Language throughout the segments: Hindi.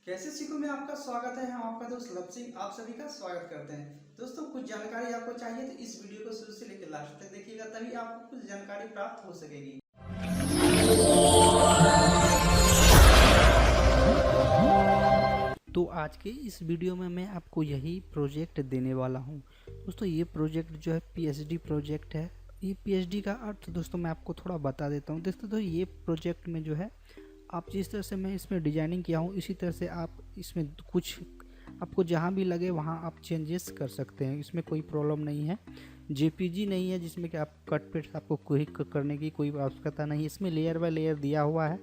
कैसे सीखो में आपका स्वागत है। हम आपका दोस्त लव सिंह आप सभी का स्वागत करते हैं। दोस्तों, कुछ जानकारी आपको चाहिए तो इस वीडियो को शुरू से लेकर लास्ट तक देखिएगा, तभी आपको कुछ जानकारी प्राप्त हो सकेगी। तो आज के इस वीडियो में मैं आपको यही प्रोजेक्ट देने वाला हूं। दोस्तों, ये प्रोजेक्ट जो है पीएचडी प्रोजेक्ट है। ये पीएचडी का अर्थ दोस्तों मैं आपको थोड़ा बता देता हूं। दोस्तों, तो ये प्रोजेक्ट में जो है आप जिस तरह से मैं इसमें डिजाइनिंग किया हूँ, इसी तरह से आप इसमें कुछ आपको जहाँ भी लगे वहाँ आप चेंजेस कर सकते हैं। इसमें कोई प्रॉब्लम नहीं है। जेपीजी नहीं है जिसमें कि आप कट पेस्ट आपको क्लिक करने की कोई आवश्यकता नहीं। इसमें लेयर बाय लेयर दिया हुआ है,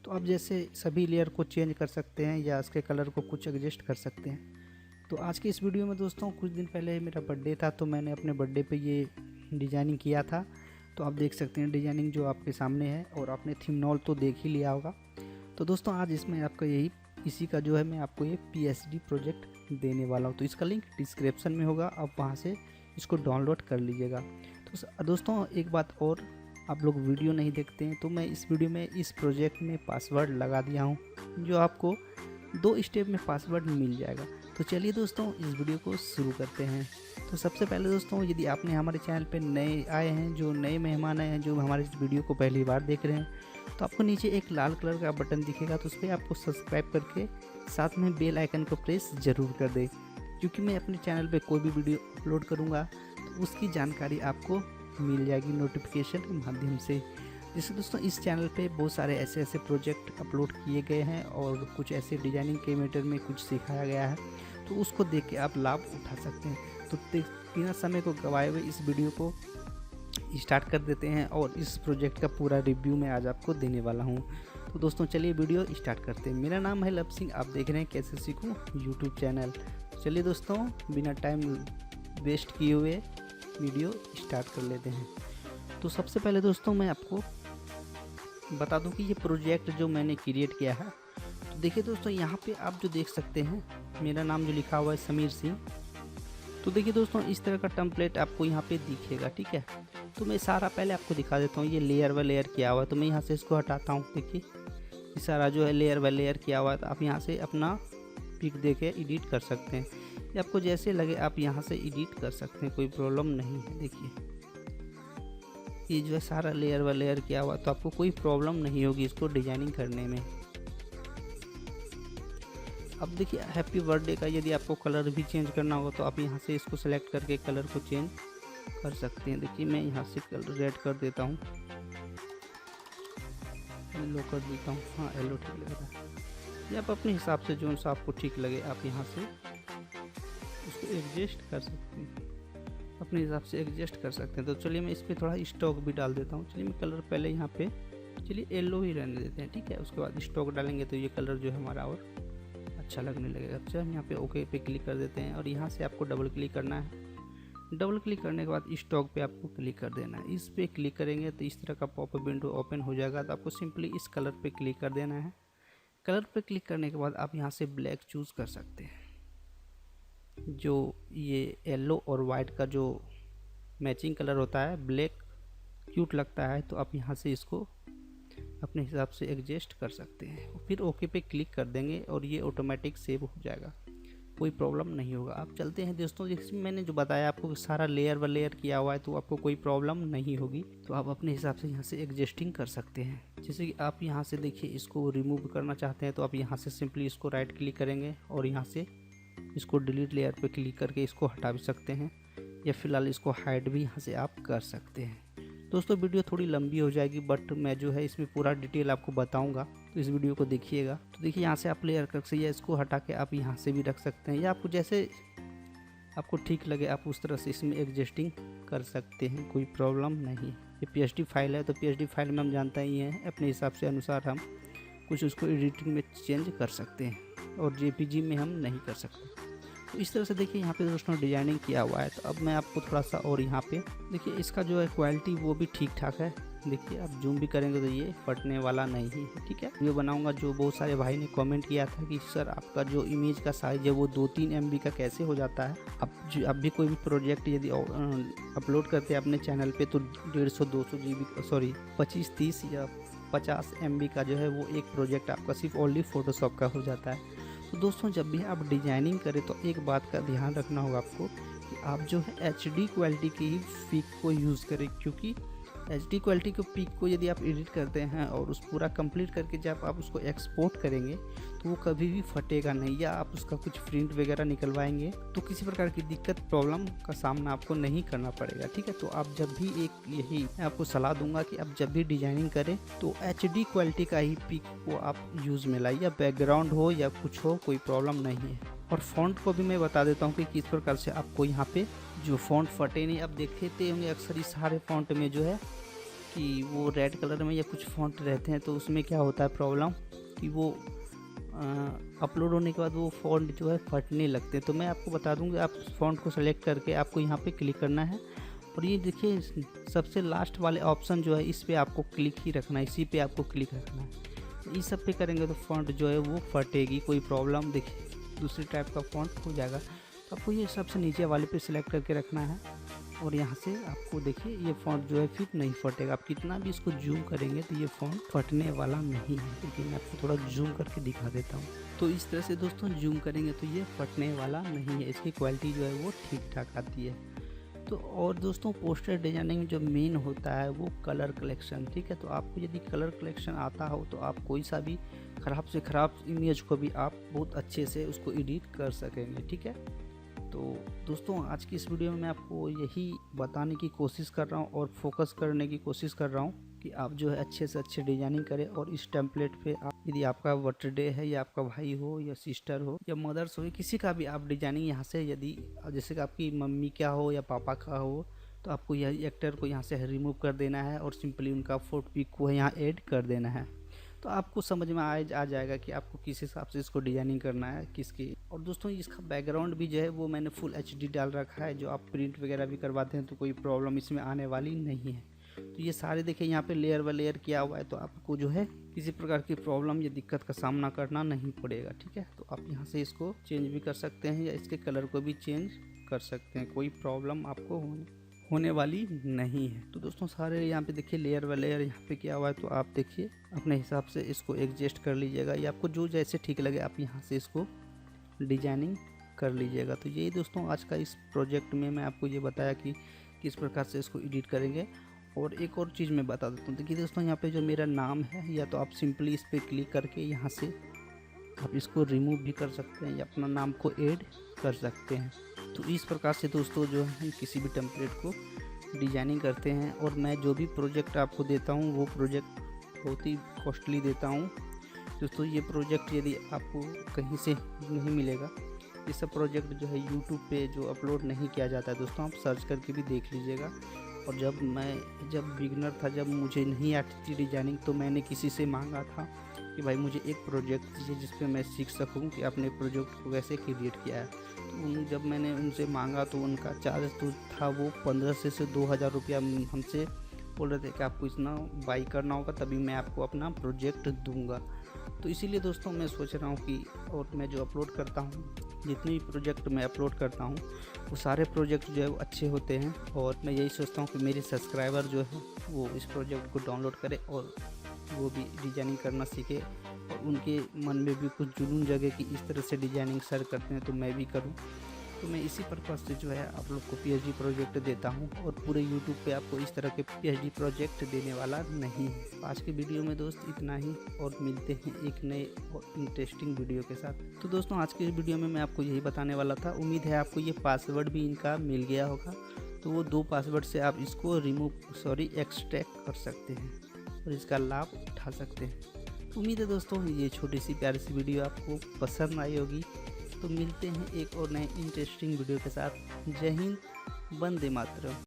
तो आप जैसे सभी लेयर को चेंज कर सकते हैं या इसके कलर को कुछ एडजस्ट कर सकते हैं। तो आज के इस वीडियो में दोस्तों, कुछ दिन पहले मेरा बर्थडे था, तो मैंने अपने बर्थडे पे ये डिजाइनिंग किया था। तो आप देख सकते हैं डिजाइनिंग जो आपके सामने है, और आपने थीमनॉल तो देख ही लिया होगा। तो दोस्तों, आज इसमें आपका इसी का जो है मैं आपको ये पीएचडी प्रोजेक्ट देने वाला हूँ। तो इसका लिंक डिस्क्रिप्शन में होगा, आप वहाँ से इसको डाउनलोड कर लीजिएगा। तो दोस्तों, एक बात और, आप लोग वीडियो नहीं देखते हैं, तो मैं इस वीडियो में इस प्रोजेक्ट में पासवर्ड लगा दिया हूँ, जो आपको 2 स्टेप में पासवर्ड मिल जाएगा। तो चलिए दोस्तों, इस वीडियो को शुरू करते हैं। तो सबसे पहले दोस्तों, यदि आपने हमारे चैनल पे नए आए हैं, जो नए मेहमान आए हैं, जो हमारे इस वीडियो को पहली बार देख रहे हैं, तो आपको नीचे एक लाल कलर का बटन दिखेगा, तो उस पर आपको सब्सक्राइब करके साथ में बेल आइकन को प्रेस ज़रूर कर दें, क्योंकि मैं अपने चैनल पे कोई भी वीडियो अपलोड करूँगा तो उसकी जानकारी आपको मिल जाएगी नोटिफिकेशन के माध्यम से। जैसे दोस्तों, इस चैनल पे बहुत सारे ऐसे प्रोजेक्ट अपलोड किए गए हैं, और कुछ ऐसे डिजाइनिंग के मैटर में कुछ सिखाया गया है, तो उसको देख के आप लाभ उठा सकते हैं। तो बिना समय को गवाए हुए इस वीडियो को स्टार्ट कर देते हैं, और इस प्रोजेक्ट का पूरा रिव्यू मैं आज आपको देने वाला हूं। तो दोस्तों, चलिए वीडियो स्टार्ट करते हैं। मेरा नाम है लव सिंह, आप देख रहे हैं कैसे सीखूं यूट्यूब चैनल। चलिए दोस्तों, बिना टाइम वेस्ट किए हुए वीडियो स्टार्ट कर लेते हैं। तो सबसे पहले दोस्तों, मैं आपको बता दूं कि ये प्रोजेक्ट जो मैंने क्रिएट किया है, तो देखिए दोस्तों, यहाँ पे आप जो देख सकते हैं, मेरा नाम जो लिखा हुआ है समीर सिंह। तो देखिए दोस्तों, इस तरह का टेम्पलेट आपको यहाँ पे दिखेगा, ठीक है। तो मैं सारा पहले आपको दिखा देता हूँ। ये लेयर बाय लेयर किया हुआ है, तो मैं यहाँ से इसको हटाता हूँ। देखिए, ये सारा जो है लेयर बाय लेयर किया हुआ है, तो आप यहाँ से अपना पिक दे के एडिट कर सकते हैं, या आपको जैसे लगे आप यहाँ से एडिट कर सकते हैं, कोई प्रॉब्लम नहीं है। देखिए, ये जो है सारा लेयर बाय लेयर किया हुआ, तो आपको कोई प्रॉब्लम नहीं होगी इसको डिजाइनिंग करने में। अब देखिए, हैप्पी बर्थडे का यदि आपको कलर भी चेंज करना होगा, तो आप यहाँ से इसको सेलेक्ट करके कलर को चेंज कर सकते हैं। देखिए, मैं यहाँ से कलर रेड कर देता हूँ, येलो कर देता हूँ। हाँ, येलो ठीक लगेगा। ये आप अपने हिसाब से जो सा आपको ठीक लगे, आप यहाँ से उसको एडजस्ट कर सकते हैं, अपने हिसाब से एडजस्ट कर सकते हैं। तो चलिए, मैं इस पर थोड़ा स्टॉक भी डाल देता हूँ। चलिए, मैं कलर पहले यहाँ पे चलिए येलो ही रहने देते हैं, ठीक है। उसके बाद स्टॉक डालेंगे तो ये कलर जो है हमारा और अच्छा लगने लगेगा। अच्छा, यहाँ पे ओके पे क्लिक कर देते हैं, और यहाँ से आपको डबल क्लिक करना है। डबल क्लिक करने के बाद स्टॉक पे आपको क्लिक कर देना है। इस पे क्लिक करेंगे तो इस तरह का पॉपअप विंडो ओपन हो जाएगा। तो आपको सिंपली इस कलर पे क्लिक कर देना है। कलर पे क्लिक करने के बाद आप यहाँ से ब्लैक चूज़ कर सकते हैं। जो ये येलो और वाइट का जो मैचिंग कलर होता है, ब्लैक क्यूट लगता है, तो आप यहाँ से इसको अपने हिसाब से एडजस्ट कर सकते हैं। फिर ओके पे क्लिक कर देंगे, और ये ऑटोमेटिक सेव हो जाएगा, कोई प्रॉब्लम नहीं होगा। आप चलते हैं दोस्तों, जिसमें मैंने जो बताया आपको सारा लेयर बाय लेयर किया हुआ है, तो आपको कोई प्रॉब्लम नहीं होगी। तो आप अपने हिसाब से यहाँ से एडजस्टिंग कर सकते हैं। जैसे कि आप यहाँ से देखिए, इसको रिमूव करना चाहते हैं, तो आप यहाँ से सिंपली इसको राइट क्लिक करेंगे, और यहाँ से इसको डिलीट लेयर पे क्लिक करके इसको हटा भी सकते हैं, या फिलहाल इसको हाइड भी यहाँ से आप कर सकते हैं। दोस्तों, वीडियो थोड़ी लंबी हो जाएगी, बट मैं जो है इसमें पूरा डिटेल आपको बताऊंगा, तो इस वीडियो को देखिएगा। तो देखिए, यहाँ से आप लेयर कर सकते हैं, इसको हटा के आप यहाँ से भी रख सकते हैं, या आपको जैसे आपको ठीक लगे आप उस तरह से इसमें एडजस्टिंग कर सकते हैं, कोई प्रॉब्लम नहीं। ये पीएचडी फाइल है, तो पीएचडी फाइल में हम जानते ही हैं, अपने हिसाब से अनुसार हम कुछ उसको एडिटिंग में चेंज कर सकते हैं, और जेपीजी में हम नहीं कर सकते। तो इस तरह से देखिए, यहाँ पे दोस्तों डिजाइनिंग किया हुआ है। तो अब मैं आपको थोड़ा सा और यहाँ पे देखिए, इसका जो है क्वालिटी वो भी ठीक ठाक है। देखिए, आप जूम भी करेंगे तो ये फटने वाला नहीं है, ठीक है। वीडियो बनाऊंगा, जो बहुत सारे भाई ने कमेंट किया था कि सर आपका जो इमेज का साइज है वो 2-3 MB का कैसे हो जाता है। अब भी कोई भी प्रोजेक्ट यदि अपलोड करते हैं अपने चैनल पे, तो 150-200 GB, सॉरी 25-30 या 50 MB का जो है वो एक प्रोजेक्ट आपका सिर्फ ओनली फोटोशॉप का हो जाता है। तो दोस्तों जब भी आप डिजाइनिंग करें तो एक बात का ध्यान रखना होगा आपको कि आप जो है HD क्वालिटी की ही पिक को यूज़ करें, क्योंकि HD क्वालिटी के पिक को यदि आप एडिट करते हैं और उस पूरा कंप्लीट करके जब आप उसको एक्सपोर्ट करेंगे तो वो कभी भी फटेगा नहीं, या आप उसका कुछ प्रिंट वगैरह निकलवाएंगे तो किसी प्रकार की दिक्कत प्रॉब्लम का सामना आपको नहीं करना पड़ेगा। ठीक है, तो आप जब भी यही मैं आपको सलाह दूंगा कि आप जब भी डिजाइनिंग करें तो HD क्वालिटी का ही पिक को आप यूज़ में लाइए, या बैकग्राउंड हो या कुछ हो, कोई प्रॉब्लम नहीं है। और फ़ॉन्ट को भी मैं बता देता हूँ कि किस प्रकार से आपको यहाँ पे जो फ़ॉन्ट फटे नहीं। आप देखते होंगे अक्सर इस सारे फ़ॉन्ट में जो है कि वो रेड कलर में या कुछ फ़ॉन्ट रहते हैं, तो उसमें क्या होता है प्रॉब्लम कि वो अपलोड होने के बाद वो फ़ॉन्ट जो है फटने लगते हैं। तो मैं आपको बता दूंगा, आप फ़ॉन्ट को सेलेक्ट करके आपको यहाँ पे क्लिक करना है और ये देखिए सबसे लास्ट वाले ऑप्शन जो है इस पर आपको क्लिक ही रखना है, इसी पे आपको क्लिक रखना है। इस सब पे करेंगे तो फ़ॉन्ट जो है वो फटेगी, कोई प्रॉब्लम देखिए दूसरी टाइप का फ़ॉन्ट हो जाएगा। तो आपको ये सबसे नीचे वाले पे सिलेक्ट करके रखना है और यहाँ से आपको देखिए ये फ़ॉन्ट जो है फिर नहीं फटेगा। आप कितना भी इसको जूम करेंगे तो ये फ़ॉन्ट फटने वाला नहीं है। देखिए मैं आपको थोड़ा जूम करके दिखा देता हूँ। तो इस तरह से दोस्तों जूम करेंगे तो ये फटने वाला नहीं है, इसकी क्वालिटी जो है वो ठीक ठाक आती है। तो और दोस्तों पोस्टर डिजाइनिंग में जो मेन होता है वो कलर कलेक्शन। ठीक है, तो आपको यदि कलर कलेक्शन आता हो तो आप कोई सा भी ख़राब से ख़राब इमेज को भी आप बहुत अच्छे से उसको एडिट कर सकेंगे। ठीक है, तो दोस्तों आज की इस वीडियो में मैं आपको यही बताने की कोशिश कर रहा हूँ और फोकस करने की कोशिश कर रहा हूँ कि आप जो है अच्छे से अच्छे डिजाइनिंग करें। और इस टेम्पलेट पे आप यदि आपका बर्थडे है या आपका भाई हो या सिस्टर हो या मदर्स हो, किसी का भी आप डिजाइनिंग यहाँ से, यदि जैसे कि आपकी मम्मी का हो या पापा का हो, तो आपको यह एक्टर को यहाँ से रिमूव कर देना है और सिंपली उनका फोटो पिक को यहाँ ऐड कर देना है। तो आपको समझ में आ जाएगा कि आपको किस हिसाब से इसको डिजाइनिंग करना है किसकी। और दोस्तों इसका बैकग्राउंड भी जो है वो मैंने फुल HD डाल रखा है, जो आप प्रिंट वगैरह भी करवाते हैं तो कोई प्रॉब्लम इसमें आने वाली नहीं है। तो ये सारे देखिए यहाँ पे लेयर बाय लेयर किया हुआ है, तो आपको जो है किसी प्रकार की प्रॉब्लम या दिक्कत का सामना करना नहीं पड़ेगा। ठीक है, तो आप यहाँ से इसको चेंज भी कर सकते हैं या इसके कलर को भी चेंज कर सकते हैं, कोई प्रॉब्लम आपको होने वाली नहीं है। तो दोस्तों सारे यहाँ पे देखिए लेयर बाय लेयर यहाँ पे किया हुआ है, तो आप देखिए अपने हिसाब से इसको एडजस्ट कर लीजिएगा, या आपको जो जैसे ठीक लगे आप यहाँ से इसको डिजाइनिंग कर लीजिएगा। तो यही दोस्तों आज का इस प्रोजेक्ट में मैं आपको ये बताया कि किस प्रकार से इसको एडिट करेंगे। और एक और चीज़ मैं बता देता हूँ, देखिए दोस्तों यहाँ पे जो मेरा नाम है, या तो आप सिंपली इस पर क्लिक करके यहाँ से आप इसको रिमूव भी कर सकते हैं या अपना नाम को ऐड कर सकते हैं। तो इस प्रकार से दोस्तों जो है हम किसी भी टेम्पलेट को डिजाइनिंग करते हैं। और मैं जो भी प्रोजेक्ट आपको देता हूँ वो प्रोजेक्ट बहुत ही कॉस्टली देता हूँ दोस्तों। ये प्रोजेक्ट यदि आपको कहीं से नहीं मिलेगा, ये सब प्रोजेक्ट जो है यूट्यूब पे जो अपलोड नहीं किया जाता है दोस्तों, आप सर्च करके भी देख लीजिएगा। और जब बिगनर था, जब मुझे नहीं आती थी डिजाइनिंग, तो मैंने किसी से मांगा था कि भाई मुझे एक प्रोजेक्ट दीजिए जिस पे मैं सीख सकूं कि आपने प्रोजेक्ट को कैसे क्रिएट किया है। तो जब मैंने उनसे मांगा तो उनका चार्ज तो था वो 1500 से 2000 रुपया हमसे बोल रहे थे कि आपको इतना बाई करना होगा तभी मैं आपको अपना प्रोजेक्ट दूंगा। तो इसीलिए दोस्तों मैं सोच रहा हूँ कि और मैं जो अपलोड करता हूँ, जितने भी प्रोजेक्ट मैं अपलोड करता हूँ वो सारे प्रोजेक्ट जो है वो अच्छे होते हैं। और मैं यही सोचता हूँ कि मेरे सब्सक्राइबर जो है वो इस प्रोजेक्ट को डाउनलोड करें और वो भी डिजाइनिंग करना सीखे, और उनके मन में भी कुछ जुनून जगह कि इस तरह से डिजाइनिंग सर करते हैं तो मैं भी करूं। तो मैं इसी पर्पज़ से जो है आप लोग को PhD प्रोजेक्ट देता हूं, और पूरे YouTube पे आपको इस तरह के PhD प्रोजेक्ट देने वाला नहीं है। आज के वीडियो में दोस्त इतना ही, और मिलते हैं एक नए और इंटरेस्टिंग वीडियो के साथ। तो दोस्तों आज के वीडियो में मैं आपको यही बताने वाला था। उम्मीद है आपको ये पासवर्ड भी इनका मिल गया होगा। तो वो 2 पासवर्ड से आप इसको एक्सट्रैक्ट कर सकते हैं और इसका लाभ उठा सकते हैं। उम्मीद है दोस्तों ये छोटी सी प्यारी सी वीडियो आपको पसंद आई होगी। तो मिलते हैं एक और नए इंटरेस्टिंग वीडियो के साथ। जय हिंद, वंदे मातरम।